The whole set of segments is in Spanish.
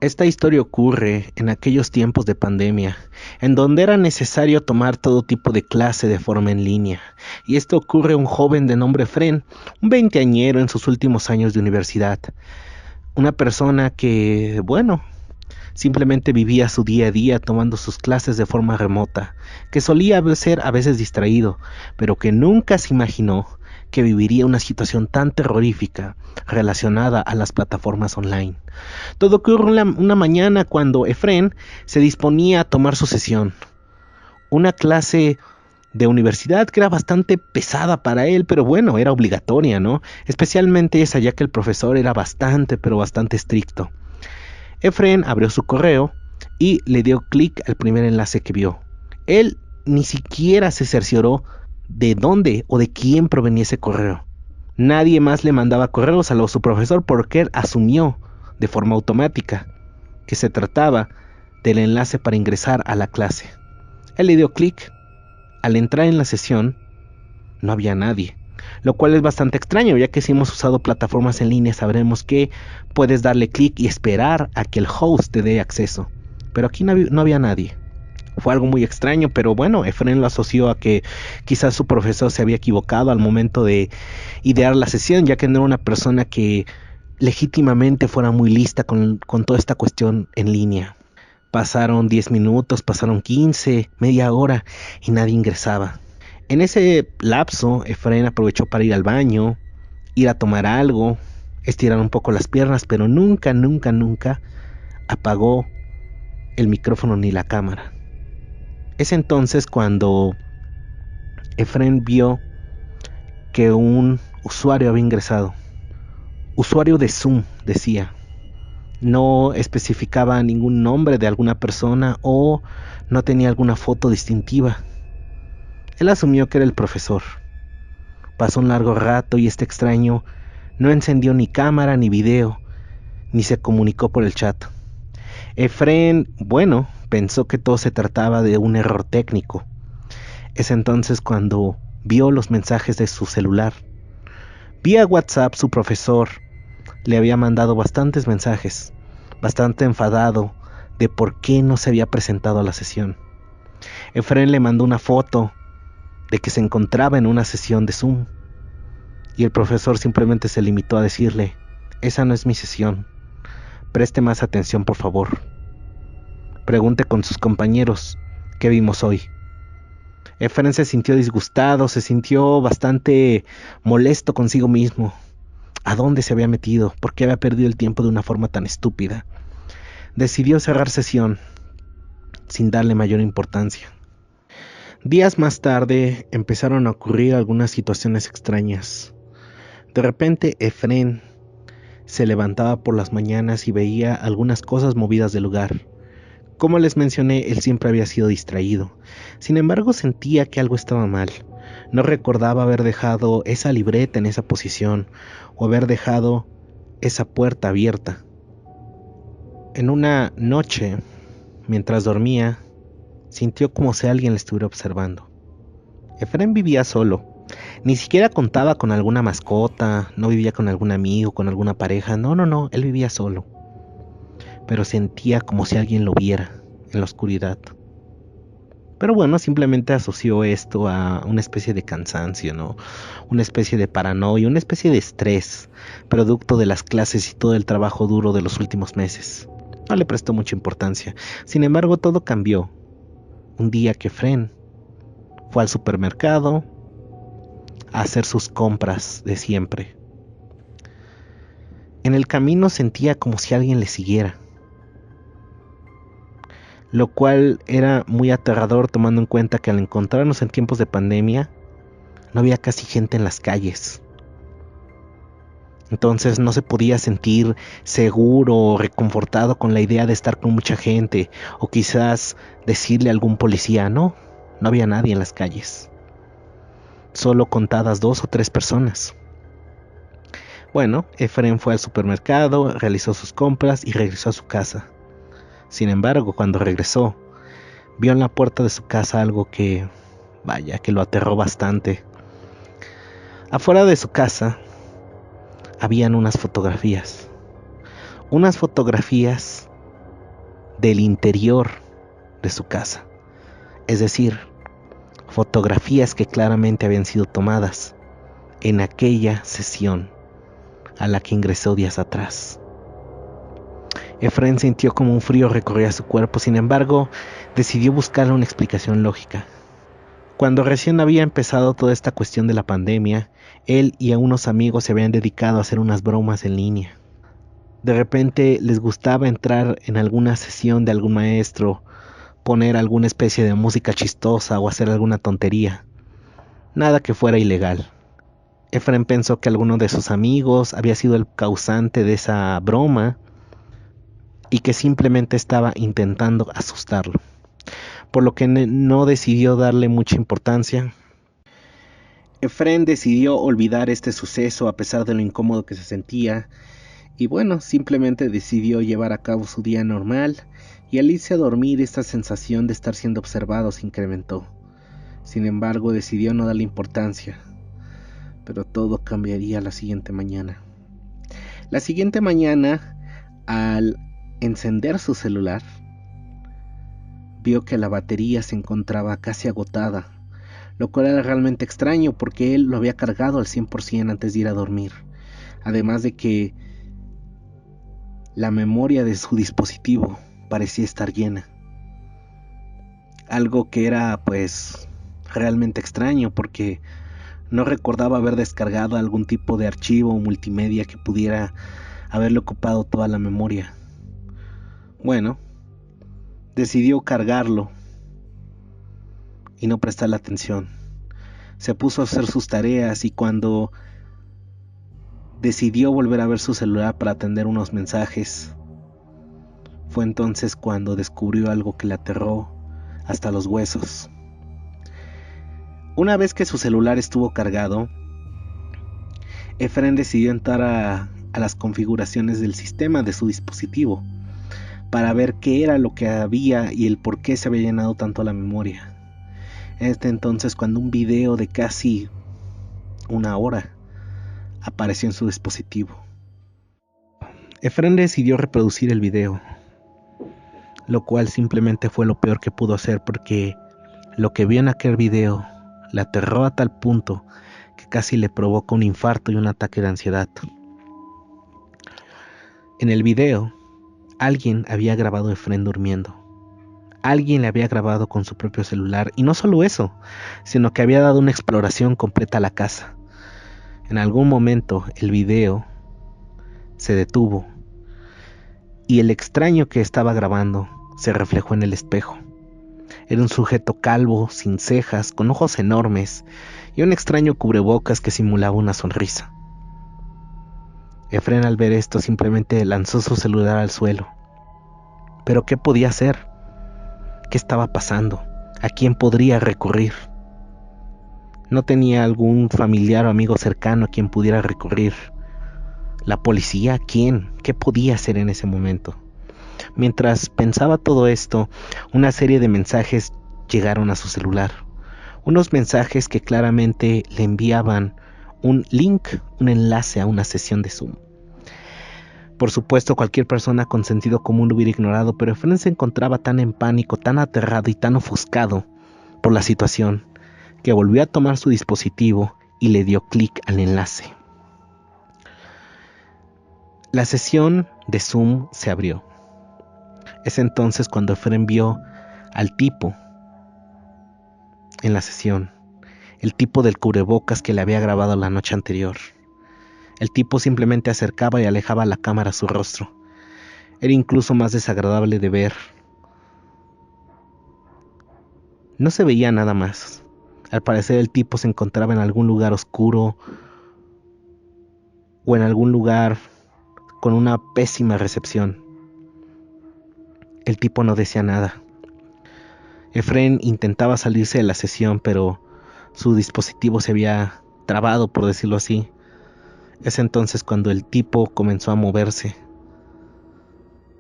Esta historia ocurre en aquellos tiempos de pandemia, en donde era necesario tomar todo tipo de clase de forma en línea. Y esto ocurre a un joven de nombre Efren, un veinteañero en sus últimos años de universidad. Una persona que, bueno, simplemente vivía su día a día tomando sus clases de forma remota, que solía ser a veces distraído, pero que nunca se imaginó que viviría una situación tan terrorífica relacionada a las plataformas online. Todo ocurre una mañana cuando Efren se disponía a tomar su sesión. Una clase de universidad que era bastante pesada para él, pero bueno, era obligatoria, ¿no? Especialmente esa, ya que el profesor era bastante, pero bastante estricto. Efren abrió su correo y le dio clic al primer enlace que vio. Él ni siquiera se cercioró de dónde o de quién provenía ese correo. Nadie más le mandaba correos salvo su profesor, porque él asumió de forma automática que se trataba del enlace para ingresar a la clase. Él le dio clic. Al entrar en la sesión no había nadie, lo cual es bastante extraño, ya que si hemos usado plataformas en línea sabremos que puedes darle clic y esperar a que el host te dé acceso, pero aquí no había nadie. Fue algo muy extraño, pero bueno, Efren lo asoció a que quizás su profesor se había equivocado al momento de idear la sesión, ya que no era una persona que legítimamente fuera muy lista con toda esta cuestión en línea. Pasaron 10 minutos, pasaron 15, media hora y nadie ingresaba. En ese lapso, Efren aprovechó para ir al baño, ir a tomar algo, estirar un poco las piernas, pero nunca apagó el micrófono ni la cámara. Es entonces cuando Efren vio que un usuario había ingresado. Usuario de Zoom, decía. No especificaba ningún nombre de alguna persona o no tenía alguna foto distintiva. Él asumió que era el profesor. Pasó un largo rato y este extraño no encendió ni cámara ni video, ni se comunicó por el chat. Efren, bueno, pensó que todo se trataba de un error técnico. Es entonces cuando vio los mensajes de su celular. Vía WhatsApp su profesor le había mandado bastantes mensajes, bastante enfadado de por qué no se había presentado a la sesión. Efren le mandó una foto de que se encontraba en una sesión de Zoom y el profesor simplemente se limitó a decirle: esa no es mi sesión, preste más atención por favor, pregunte con sus compañeros qué vimos hoy. Efren se sintió disgustado, se sintió bastante molesto consigo mismo. ¿A dónde se había metido? ¿Por qué había perdido el tiempo de una forma tan estúpida? Decidió cerrar sesión sin darle mayor importancia. Días más tarde empezaron a ocurrir algunas situaciones extrañas. De repente Efren se levantaba por las mañanas y veía algunas cosas movidas del lugar. Como les mencioné, él siempre había sido distraído. Sin embargo, sentía que algo estaba mal. No recordaba haber dejado esa libreta en esa posición o haber dejado esa puerta abierta. En una noche, mientras dormía, sintió como si alguien le estuviera observando. Efren vivía solo. Ni siquiera contaba con alguna mascota, no vivía con algún amigo, con alguna pareja. No, él vivía solo. Pero sentía como si alguien lo viera en la oscuridad. Pero bueno, simplemente asoció esto a una especie de cansancio, ¿no? Una especie de paranoia, una especie de estrés, producto de las clases y todo el trabajo duro de los últimos meses. No le prestó mucha importancia. Sin embargo, todo cambió un día que Efren fue al supermercado a hacer sus compras de siempre. En el camino sentía como si alguien le siguiera, lo cual era muy aterrador tomando en cuenta que al encontrarnos en tiempos de pandemia no había casi gente en las calles. Entonces no se podía sentir seguro o reconfortado con la idea de estar con mucha gente o quizás decirle a algún policía. No había nadie en las calles, solo contadas 2 o 3 personas. Bueno, Efren fue al supermercado, realizó sus compras y regresó a su casa. Sin embargo, cuando regresó, vio en la puerta de su casa algo que, vaya, que lo aterró bastante. Afuera de su casa habían unas fotografías del interior de su casa. Es decir, fotografías que claramente habían sido tomadas en aquella sesión a la que ingresó días atrás. Efren sintió como un frío recorría su cuerpo, sin embargo, decidió buscarle una explicación lógica. Cuando recién había empezado toda esta cuestión de la pandemia, él y a unos amigos se habían dedicado a hacer unas bromas en línea. De repente les gustaba entrar en alguna sesión de algún maestro, poner alguna especie de música chistosa o hacer alguna tontería. Nada que fuera ilegal. Efren pensó que alguno de sus amigos había sido el causante de esa broma y que simplemente estaba intentando asustarlo, por lo que no decidió darle mucha importancia. Efren decidió olvidar este suceso a pesar de lo incómodo que se sentía, y bueno, simplemente decidió llevar a cabo su día normal, y al irse a dormir esta sensación de estar siendo observado se incrementó. Sin embargo, decidió no darle importancia, pero todo cambiaría la siguiente mañana. La siguiente mañana, al encender su celular, vio que la batería se encontraba casi agotada, lo cual era realmente extraño porque él lo había cargado al 100% antes de ir a dormir. Además de que la memoria de su dispositivo parecía estar llena. Algo que era pues realmente extraño porque no recordaba haber descargado algún tipo de archivo o multimedia que pudiera haberle ocupado toda la memoria. Bueno, decidió cargarlo y no prestarle atención. Se puso a hacer sus tareas y cuando decidió volver a ver su celular para atender unos mensajes, fue entonces cuando descubrió algo que le aterró hasta los huesos. Una vez que su celular estuvo cargado, Efren decidió entrar a las configuraciones del sistema de su dispositivo para ver qué era lo que había y el por qué se había llenado tanto la memoria. Entonces cuando un video de casi 1 hora apareció en su dispositivo. Efren decidió reproducir el video, lo cual simplemente fue lo peor que pudo hacer porque lo que vio en aquel video le aterró a tal punto que casi le provocó un infarto y un ataque de ansiedad. En el video, alguien había grabado a Efren durmiendo. Alguien le había grabado con su propio celular y no solo eso, sino que había dado una exploración completa a la casa. En algún momento el video se detuvo y el extraño que estaba grabando se reflejó en el espejo. Era un sujeto calvo, sin cejas, con ojos enormes y un extraño cubrebocas que simulaba una sonrisa. Efren al ver esto simplemente lanzó su celular al suelo. ¿Pero qué podía hacer? ¿Qué estaba pasando? ¿A quién podría recurrir? No tenía algún familiar o amigo cercano a quien pudiera recurrir. ¿La policía? ¿Quién? ¿Qué podía hacer en ese momento? Mientras pensaba todo esto, una serie de mensajes llegaron a su celular. Unos mensajes que claramente le enviaban un link, un enlace a una sesión de Zoom. Por supuesto, cualquier persona con sentido común lo hubiera ignorado, pero Efren se encontraba tan en pánico, tan aterrado y tan ofuscado por la situación, que volvió a tomar su dispositivo y le dio clic al enlace. La sesión de Zoom se abrió. Es entonces cuando Efren vio al tipo en la sesión, el tipo del cubrebocas que le había grabado la noche anterior. El tipo simplemente acercaba y alejaba la cámara a su rostro. Era incluso más desagradable de ver. No se veía nada más. Al parecer el tipo se encontraba en algún lugar oscuro o en algún lugar con una pésima recepción. El tipo no decía nada. Efren intentaba salirse de la sesión, pero su dispositivo se había trabado, por decirlo así. Es entonces cuando el tipo comenzó a moverse.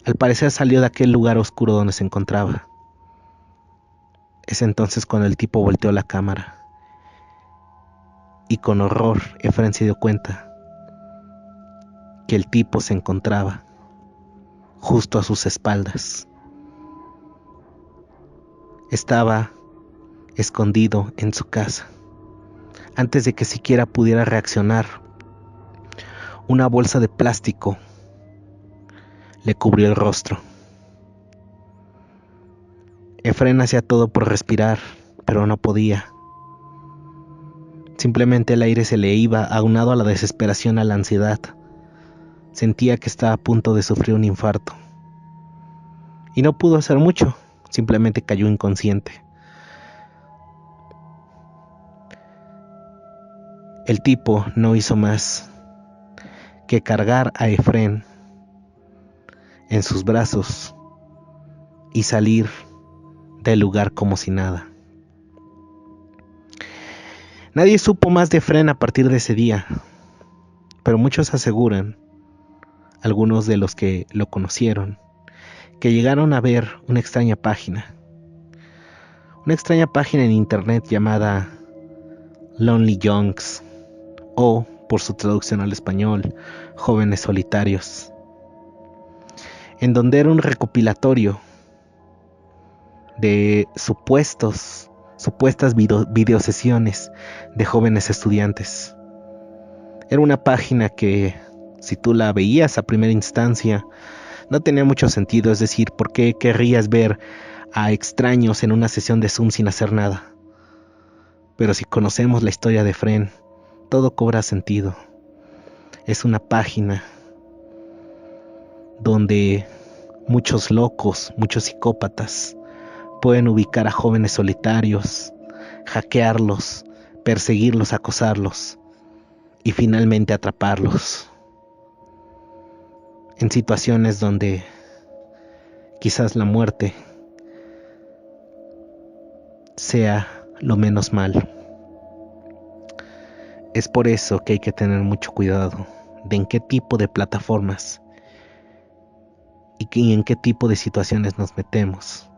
Al parecer salió de aquel lugar oscuro donde se encontraba. Es entonces cuando el tipo volteó la cámara. Y con horror, Efren se dio cuenta que el tipo se encontraba justo a sus espaldas. estaba escondido en su casa. Antes de que siquiera pudiera reaccionar, una bolsa de plástico le cubrió el rostro. Efren hacía todo por respirar, pero no podía. Simplemente el aire se le iba, aunado a la desesperación, a la ansiedad. Sentía que estaba a punto de sufrir un infarto. Y no pudo hacer mucho, simplemente cayó inconsciente. El tipo no hizo más que cargar a Efren en sus brazos y salir del lugar como si nada. Nadie supo más de Efren a partir de ese día, pero muchos aseguran, algunos de los que lo conocieron, que llegaron a ver una extraña página en internet llamada Lonely Youngs, o por su traducción al español, Jóvenes Solitarios, en donde era un recopilatorio de supuestas videosesiones de jóvenes estudiantes. Era una página que, si tú la veías a primera instancia, no tenía mucho sentido. Es decir, ¿por qué querrías ver a extraños en una sesión de Zoom sin hacer nada? Pero si conocemos la historia de Efren, todo cobra sentido. Es una página donde muchos locos, muchos psicópatas pueden ubicar a jóvenes solitarios, hackearlos, perseguirlos, acosarlos y finalmente atraparlos en situaciones donde quizás la muerte sea lo menos malo. Es por eso que hay que tener mucho cuidado de en qué tipo de plataformas y en qué tipo de situaciones nos metemos.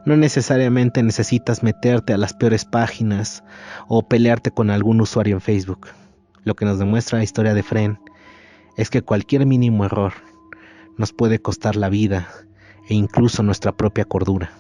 No necesariamente necesitas meterte a las peores páginas o pelearte con algún usuario en Facebook. Lo que nos demuestra la historia de Efren es que cualquier mínimo error nos puede costar la vida e incluso nuestra propia cordura.